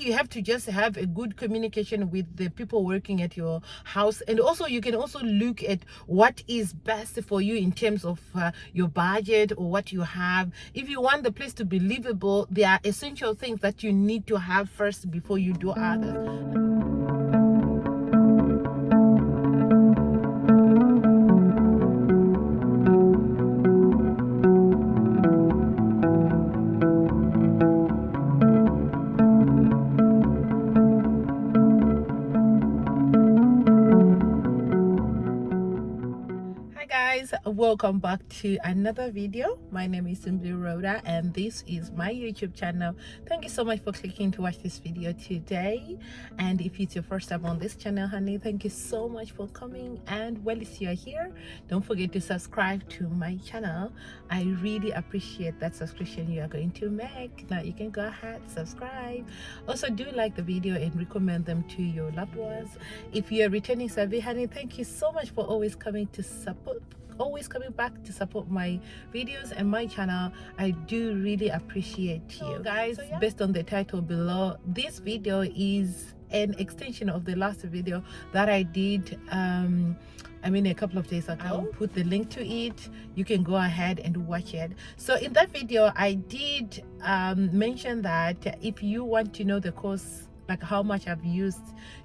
You have to just have a good communication with the people working at your house, and also you can also look at what is best for you in terms of your budget or what you have. If you want the place to be livable, there are essential things that you need to have first before you do others. Welcome back to another video. My name is Simply Rhoda and this is my YouTube channel. Thank you so much for clicking to watch this video today. And if it's your first time on this channel, honey, thank you so much for coming. And while you're here, don't forget to subscribe to my channel. I really appreciate that subscription you are going to make. Now you can go ahead, subscribe. Also do like the video and recommend them to your loved ones. If you're returning survey, honey, thank you so much for always coming back to support my videos and my channel. I do really appreciate you guys. Based on the title below, this video is an extension of the last video that I did a couple of days ago. I'll put the link to it. You can go ahead and watch it. So in that video I did mention that if you want to know the course, like how much I've used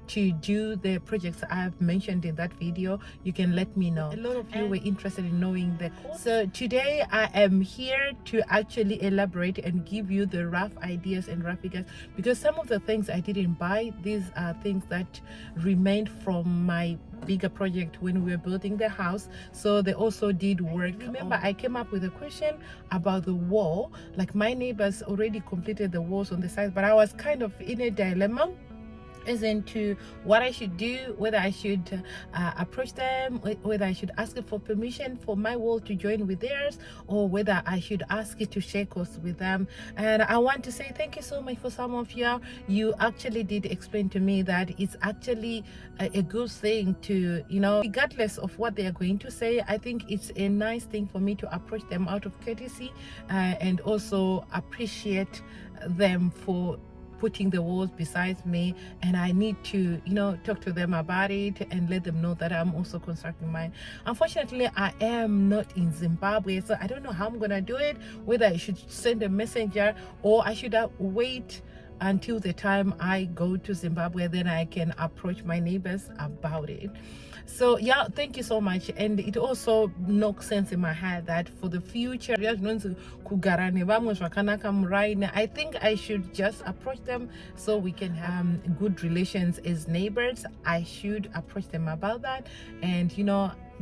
to do the projects I've mentioned in that video, you can let me know. A lot of you were interested in knowing the course. So today I am here to actually elaborate and give you the rough ideas and rough figures, because some of the things I didn't buy, these are things that remained from my bigger project when we were building the house, so they also did work. Remember, I came up with a question about the wall. Like my neighbors already completed the walls on the side, but I was kind of in a dilemma as into what I should do, whether I should approach them, whether I should ask for permission for my wall to join with theirs, or whether I should ask it to share costs with them. And I want to say thank you so much for some of you actually did explain to me that it's actually a good thing to, regardless of what they are going to say, I think it's a nice thing for me to approach them out of courtesy and also appreciate them for putting the walls beside me, and I need to talk to them about it and let them know that I'm also constructing mine. Unfortunately, I am not in Zimbabwe, so I don't know how I'm gonna do it, whether I should send a messenger or I should wait until the time I go to Zimbabwe, then I can approach my neighbors about it. So yeah, thank you so much. And it also knocks sense in my head that for the future, I think I should just approach them so we can have good relations as neighbors. I should approach them about that and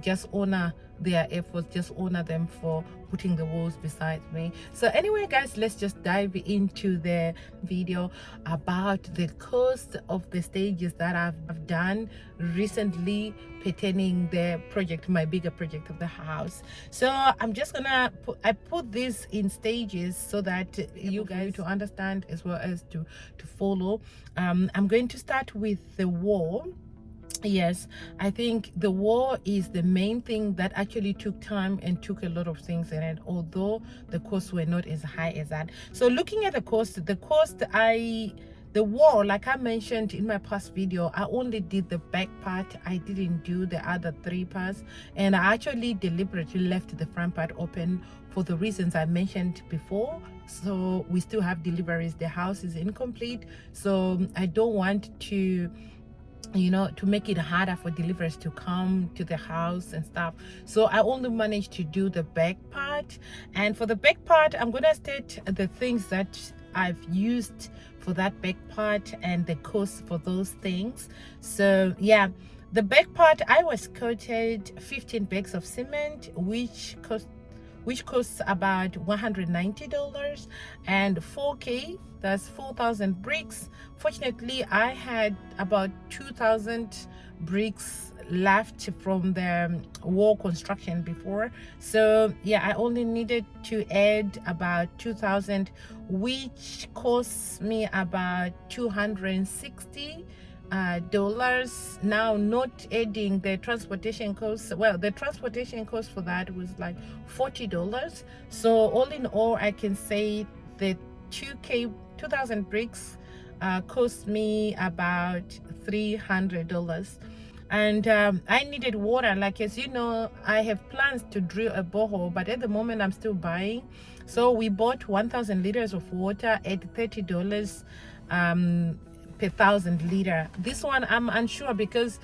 just honor their efforts, just honor them for putting the walls beside me. So anyway guys, let's just dive into the video about the cost of the stages that I've done recently pertaining the project, my bigger project of the house. So I'm just gonna put this in stages so that you guys to understand as well as to follow. I'm going to start with the wall. Yes, I think the wall is the main thing that actually took time and took a lot of things in it, although the costs were not as high as that. So looking at the cost, the wall, like I mentioned in my past video, I only did the back part. I didn't do the other three parts, and I actually deliberately left the front part open for the reasons I mentioned before. So we still have deliveries, the house is incomplete, so I don't want to to make it harder for deliverers to come to the house and stuff. So I only managed to do the back part. And for the back part, I'm gonna state the things that I've used for that back part and the cost for those things. So yeah, the back part, I was quoted 15 bags of cement, which costs about $190, and 4K, that's 4,000 bricks. Fortunately, I had about 2,000 bricks left from the wall construction before, so yeah, I only needed to add about 2,000, which costs me about $260 now, not adding the transportation costs. Well, the transportation cost for that was like $40. So all in all, I can say the 2,000 bricks cost me about $300. And I needed water. Like, as you know, I have plans to drill a borehole, but at the moment I'm still buying. So we bought 1,000 liters of water at $30 per 1,000 liter. This one I'm unsure, because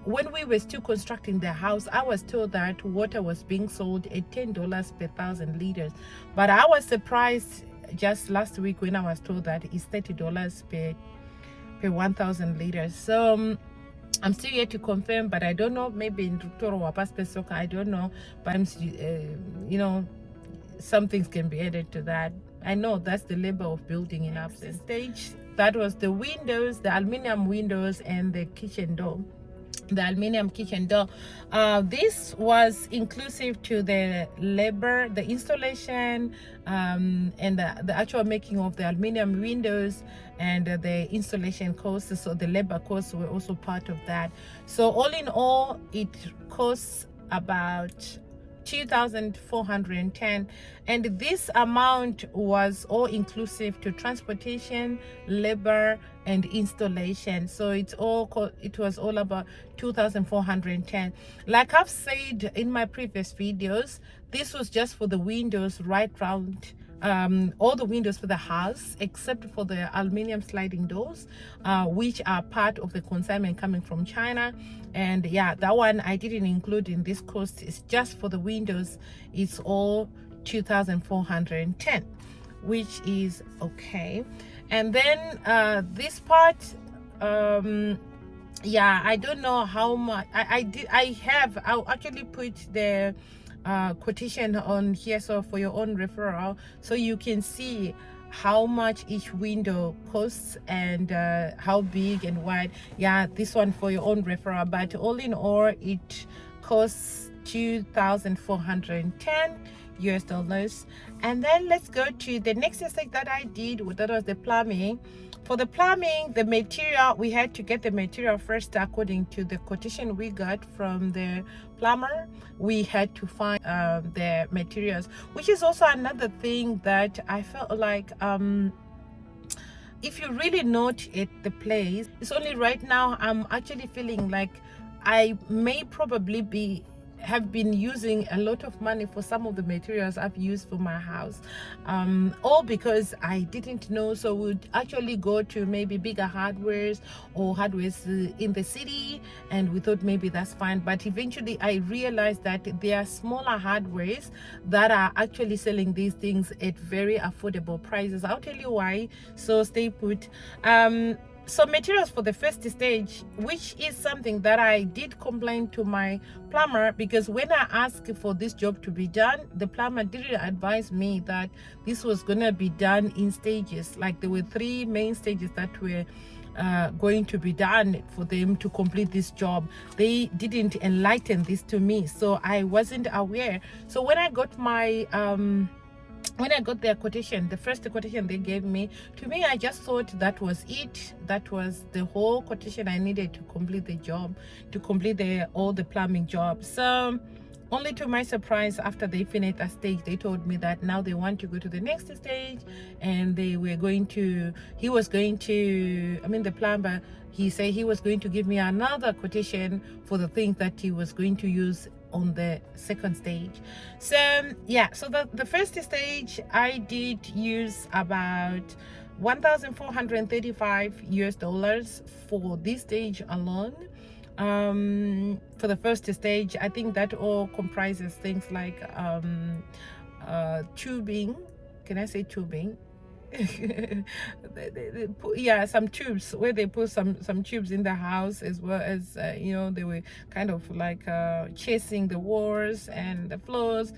when we were still constructing the house, I was told that water was being sold at $10 per 1,000 liters. But I was surprised just last week when I was told that it's $30 per 1,000 liters. So I'm still yet to confirm, but I don't know. Maybe in Toro Wapaspesoka, I don't know. But you know, some things can be added to that. I know that's the labor of building in upstairs stage. That was the windows, the aluminum windows, and the kitchen door. The aluminum kitchen door. This was inclusive to the labor, the installation, and the actual making of the aluminum windows, and the installation costs. So the labor costs were also part of that. So all in all, it costs about 2,410, and this amount was all inclusive to transportation, labor, and installation. So it was all about 2,410. Like I've said in my previous videos, this was just for the windows right round, all the windows for the house except for the aluminum sliding doors, which are part of the consignment coming from China. And yeah, that one I didn't include in this cost. It's just for the windows. It's all 2,410, which is okay. And then this part, yeah, I don't know how much I'll actually put the quotation on here, so for your own referral, so you can see how much each window costs and how big and wide. Yeah, this one for your own referral, but all in all it costs 2,410 US dollars. And then let's go to the next stage that I did. That was the plumbing. For the plumbing, the material, we had to get the material first according to the quotation we got from the plumber. We had to find the materials, which is also another thing that I felt like if you really note at the place, it's only right now I'm actually feeling like I may probably have been using a lot of money for some of the materials I've used for my house, all because I didn't know. So we'd actually go to maybe bigger hardwares or hardwares in the city, and we thought maybe that's fine. But eventually I realized that there are smaller hardwares that are actually selling these things at very affordable prices. I'll tell you why, so stay put. So materials for the first stage, which is something that I did complain to my plumber, because when I asked for this job to be done, the plumber didn't advise me that this was gonna be done in stages. Like there were 3 main stages that were going to be done for them to complete this job. They didn't enlighten this to me, so I wasn't aware. So when I got my when I got their quotation, the first quotation they gave me, to me, I just thought that was it. That was the whole quotation I needed to complete the job, to complete all the plumbing jobs. So only to my surprise, after they finished that stage, they told me that now they want to go to the next stage, and the plumber, he said he was going to give me another quotation for the things that he was going to use on the second stage. So yeah, so the first stage I did use about 1,435 US dollars for this stage alone. For the first stage, I think that all comprises things like tubing. Can I say tubing? they put, yeah, some tubes, where they put some tubes in the house, as well as you know, they were kind of like chasing the walls and the floors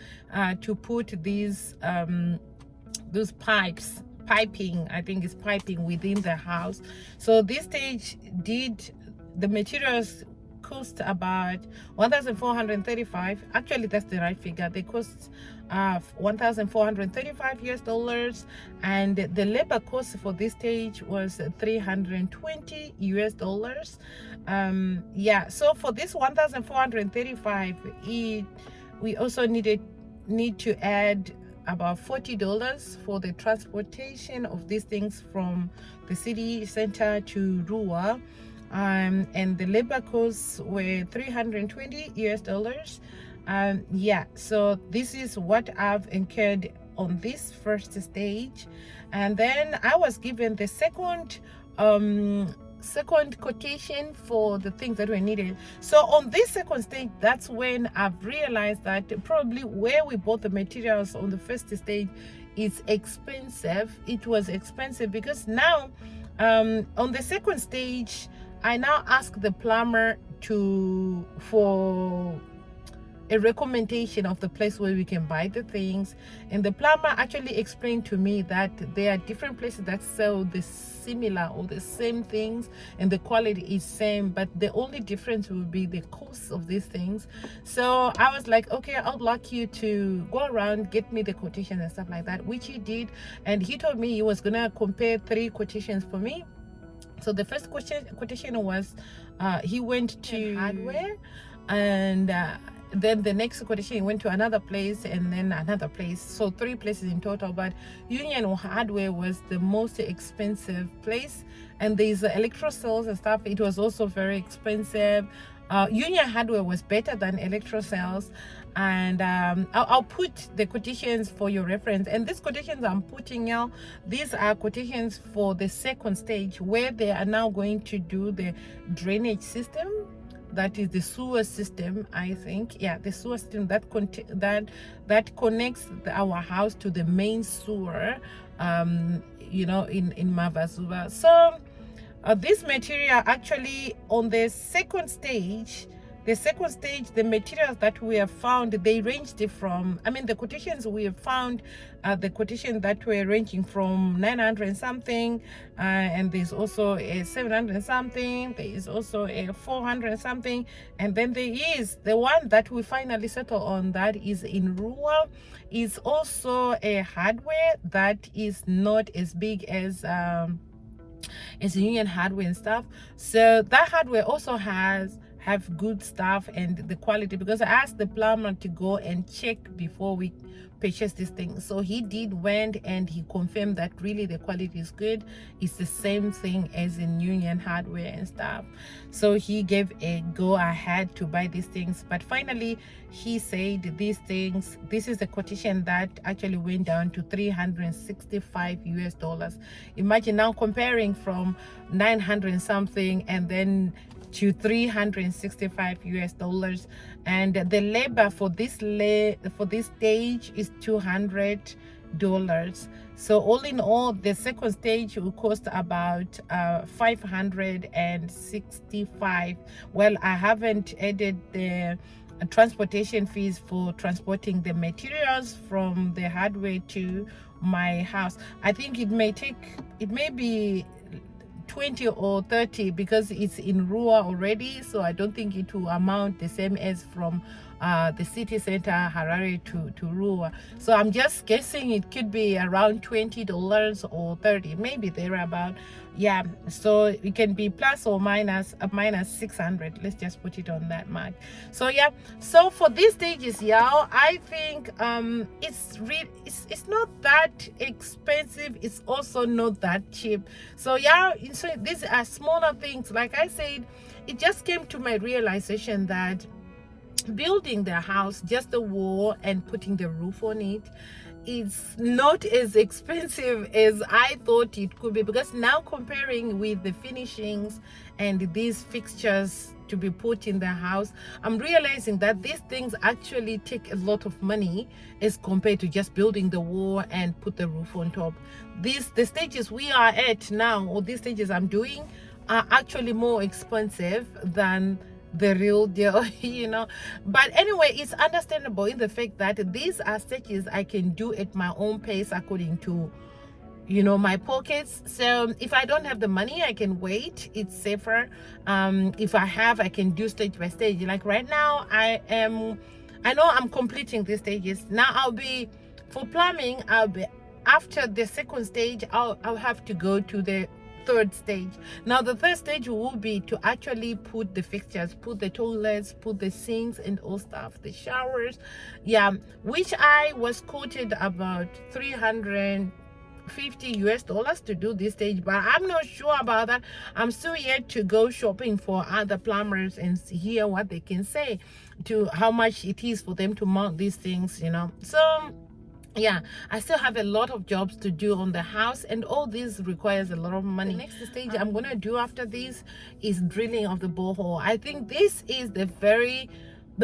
to put these those piping, I think it's piping within the house. So this stage the materials cost about 1,435. Actually, that's the right figure. They cost 1,435 US dollars, and the labor cost for this stage was 320 US dollars. Yeah, so for this 1,435, we also need to add about $40 for the transportation of these things from the city center to Rua, and the labor costs were $320. Yeah, so this is what I've incurred on this first stage. And then I was given the second quotation for the things that were needed. So on this second stage, that's when I've realized that probably where we bought the materials on the first stage is expensive. It was expensive because now on the second stage, I now ask the plumber for a recommendation of the place where we can buy the things, and the plumber actually explained to me that there are different places that sell the similar or the same things and the quality is same, but the only difference will be the cost of these things. So I was like, okay, I'd like you to go around, get me the quotations and stuff like that, which he did. And he told me he was gonna compare 3 quotations for me. So the first quotation was he went to hardware, and then the next quotation he went to another place and then another place, so 3 places in total. But Union Hardware was the most expensive place, and there's electro cells and stuff. It was also very expensive. Union Hardware was better than electro cells, and I'll put the quotations for your reference. And these quotations I'm putting out, these are quotations for the second stage, where they are now going to do the drainage system. That is the sewer system, I think. Yeah, the sewer system that connects our house to the main sewer, you know, in Mavazuva. So this material actually on the second stage, the materials that we have found, they ranged from, I mean, the quotations we have found, the quotation that were ranging from 900 and something, and there's also a 700 and something, there is also a 400 and something, and then there is the one that we finally settle on, that is in Rua, is also a hardware that is not as big as Union Hardware and stuff. So that hardware also have good stuff and the quality, because I asked the plumber to go and check before we purchase this thing. So he went and he confirmed that really the quality is good. It's the same thing as in Union Hardware and stuff. So he gave a go ahead to buy these things. But finally he said these things, this is the quotation that actually went down to $365. Imagine now comparing from 900 and something and then to $365, and the labor for this stage is $200. So all in all, the second stage will cost about $565. Well, I haven't added the transportation fees for transporting the materials from the hardware to my house. I think it may be 20 or 30 because it's in Rua already, so I don't think it will amount the same as from the city center Harare to Rua. So I'm just guessing it could be around $20 or 30, maybe thereabout. Yeah, so it can be plus or minus $600. Let's just put it on that mark. So yeah, so for these stages, y'all, I think it's not that expensive, it's also not that cheap. So yeah, so these are smaller things. Like I said, it just came to my realization that building the house, just the wall and putting the roof on it, it's not as expensive as I thought it could be, because now comparing with the finishings and these fixtures to be put in the house, I'm realizing that these things actually take a lot of money as compared to just building the wall and put the roof on top. The stages we are at now, or these stages I'm doing, are actually more expensive than the real deal, you know. But anyway, it's understandable in the fact that these are stages I can do at my own pace according to, you know, my pockets. So if I don't have the money, I can wait, it's safer. If I have, I can do stage by stage. Like right now, I know I'm completing these stages. Now I'll be, for plumbing, I'll be, after the second stage, I'll have to go to the third stage. Now the third stage will be to actually put the fixtures, put the toilets, put the sinks and all stuff, the showers, yeah, which I was quoted about 350 US dollars to do this stage, but I'm not sure about that. I'm still yet to go shopping for other plumbers and hear what they can say to how much it is for them to mount these things, you know. So yeah, I still have a lot of jobs to do on the house, and all this requires a lot of money. The next stage I'm gonna do after this is drilling of the borehole. I think this is the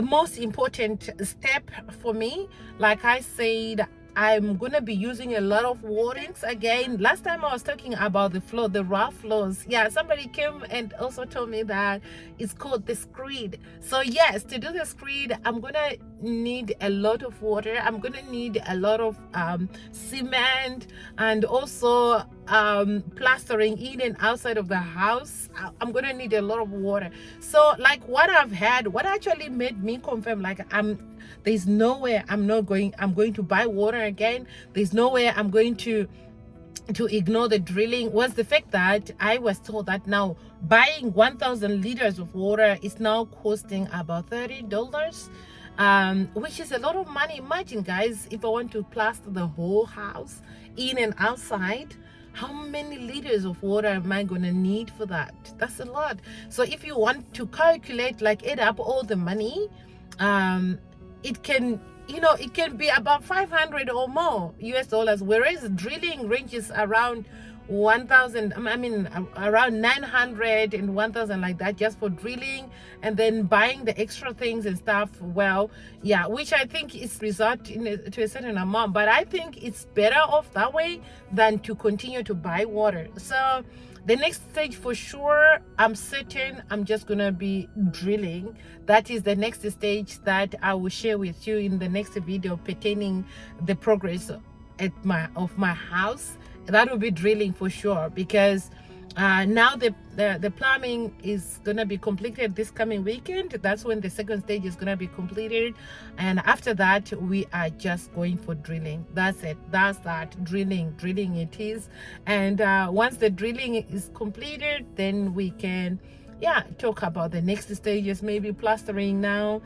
most important step for me. Like I said, I'm gonna be using a lot of warnings again. Last time I was talking about the floor, the rough floors. Yeah, somebody came and also told me that it's called the screed. So yes, to do the screed, I'm gonna need a lot of water. I'm gonna need a lot of cement, and also plastering in and outside of the house. I'm gonna need a lot of water. So like what actually made me confirm, like there's no way I'm going to buy water again. There's no way I'm going to ignore the drilling, was the fact that I was told that now buying 1,000 liters of water is now costing about $30, which is a lot of money. Imagine, guys, if I want to plaster the whole house in and outside, how many liters of water am I gonna need for that? That's a lot. So if you want to calculate, like add up all the money, it can be about 500 or more US dollars, whereas drilling ranges around 1,000, around 900 and 1,000, like that, just for drilling, and then buying the extra things and stuff. Well, yeah, which I think is result to a certain amount, but I think it's better off that way than to continue to buy water. So the next stage, for sure, I'm certain I'm just gonna be drilling. That is the next stage that I will share with you in the next video pertaining the progress of my house. That will be drilling for sure, because now the plumbing is gonna be completed this coming weekend. That's when the second stage is gonna be completed, and after that we are just going for drilling. That's it. That's that. Drilling it is. And once the drilling is completed, then we can talk about the next stages, maybe plastering now,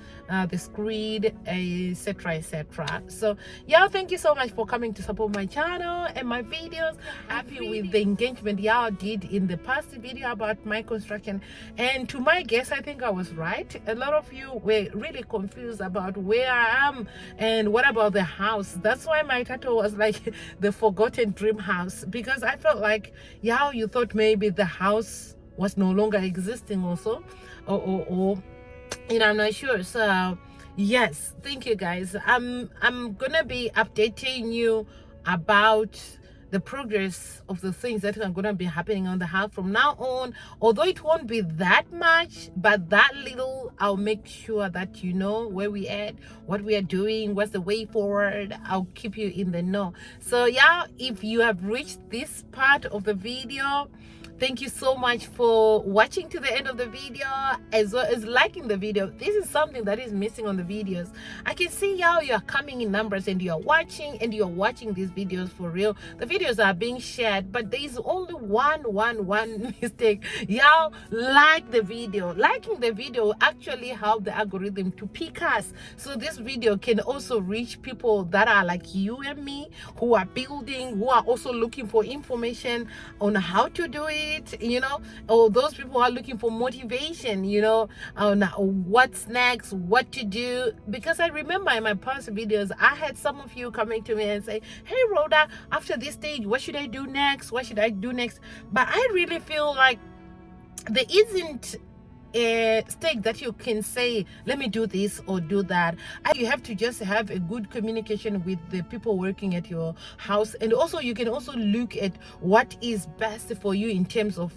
the screed, etc. So y'all, thank you so much for coming to support my channel and my videos. Happy with the engagement y'all did in the past video about my construction, and to my guess, I think I was right. A lot of you were really confused about where I am and what about the house. That's why my title was like the forgotten dream house, because I felt like y'all, you thought maybe the house was no longer existing also, or I'm not sure. So yes, thank you guys. I'm gonna be updating you about the progress of the things that are gonna be happening on the house from now on. Although it won't be that much, but that little, I'll make sure that you know where we at, what we are doing, what's the way forward. I'll keep you in the know. So yeah, if you have reached this part of the video, thank you so much for watching to the end of the video, as well as liking the video. This is something that is missing on the videos. I can see y'all, you're coming in numbers and you're watching these videos for real. The videos are being shared, but there is only one mistake. Y'all like the video. Liking the video actually help the algorithm to pick us, so this video can also reach people that are like you and me, who are building, who are also looking for information on how to do it, or those people who are looking for motivation, on what's next, what to do. Because I remember in my past videos, I had some of you coming to me and say, hey Rhoda, after this stage, what should I do next? But I really feel like there isn't a stage that you can say, let me do this or do that. You have to just have a good communication with the people working at your house, and also you can also look at what is best for you in terms of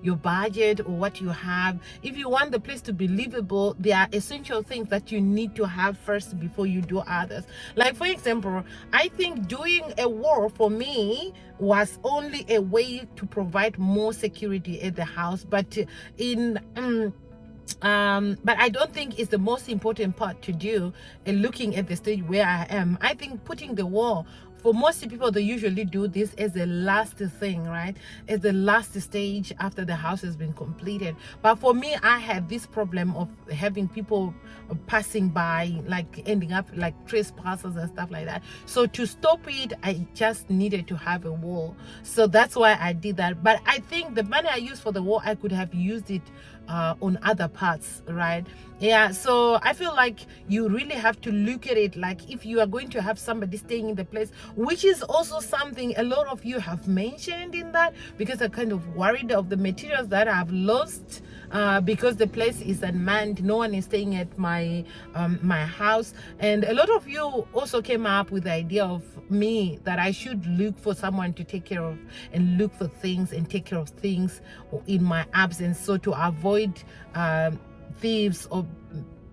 your budget or what you have. If you want the place to be livable, there are essential things that you need to have first before you do others. Like for example, I think doing a wall for me was only a way to provide more security at the house, but but I don't think it's the most important part to do. Looking at the stage where I am, I think putting the wall for most people, they usually do this as the last thing, right? As the last stage after the house has been completed. But for me, I had this problem of having people passing by, like ending up like trespassers and stuff like that. So to stop it, I just needed to have a wall. So that's why I did that. But I think the money I used for the wall, I could have used it on other parts, right? Yeah, so I feel like you really have to look at it, like if you are going to have somebody staying in the place, which is also something a lot of you have mentioned in that, because I'm kind of worried of the materials that I've lost, because the place is unmanned, no one is staying at my my house. And a lot of you also came up with the idea of me that I should look for someone to take care of and look for things and take care of things in my absence, so to avoid thieves or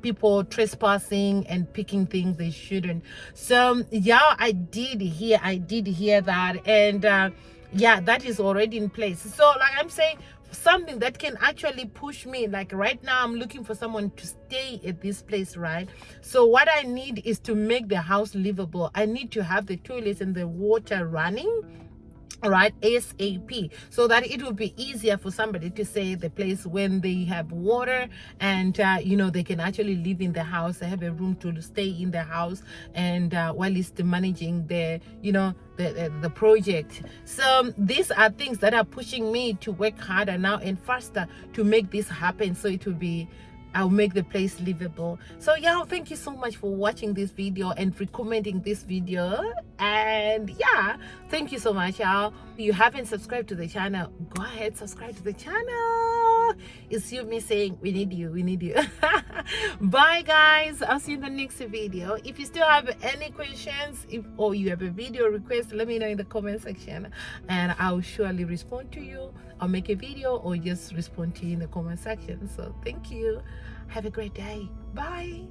people trespassing and picking things they shouldn't. So yeah, I did hear that, and yeah, that is already in place. So like I'm saying, something that can actually push me, like right now I'm looking for someone to stay at this place, right? So what I need is to make the house livable. I need to have the toilets and the water running, right, ASAP, so that it will be easier for somebody to say the place when they have water, and you know, they can actually live in the house, they have a room to stay in the house, and while it's managing the, you know, the project. So these are things that are pushing me to work harder now and faster to make this happen, so it will be, I'll make the place livable. So yeah, thank you so much for watching this video and recommending this video. And yeah, thank you so much, y'all. If you haven't subscribed to the channel, go ahead, subscribe to the channel. It's you me saying we need you, we need you. Bye guys, I'll see you in the next video. If you still have any questions, or you have a video request, let me know in the comment section and I'll surely respond to you. I'll make a video or just respond to you in the comment section. So thank you, have a great day, bye.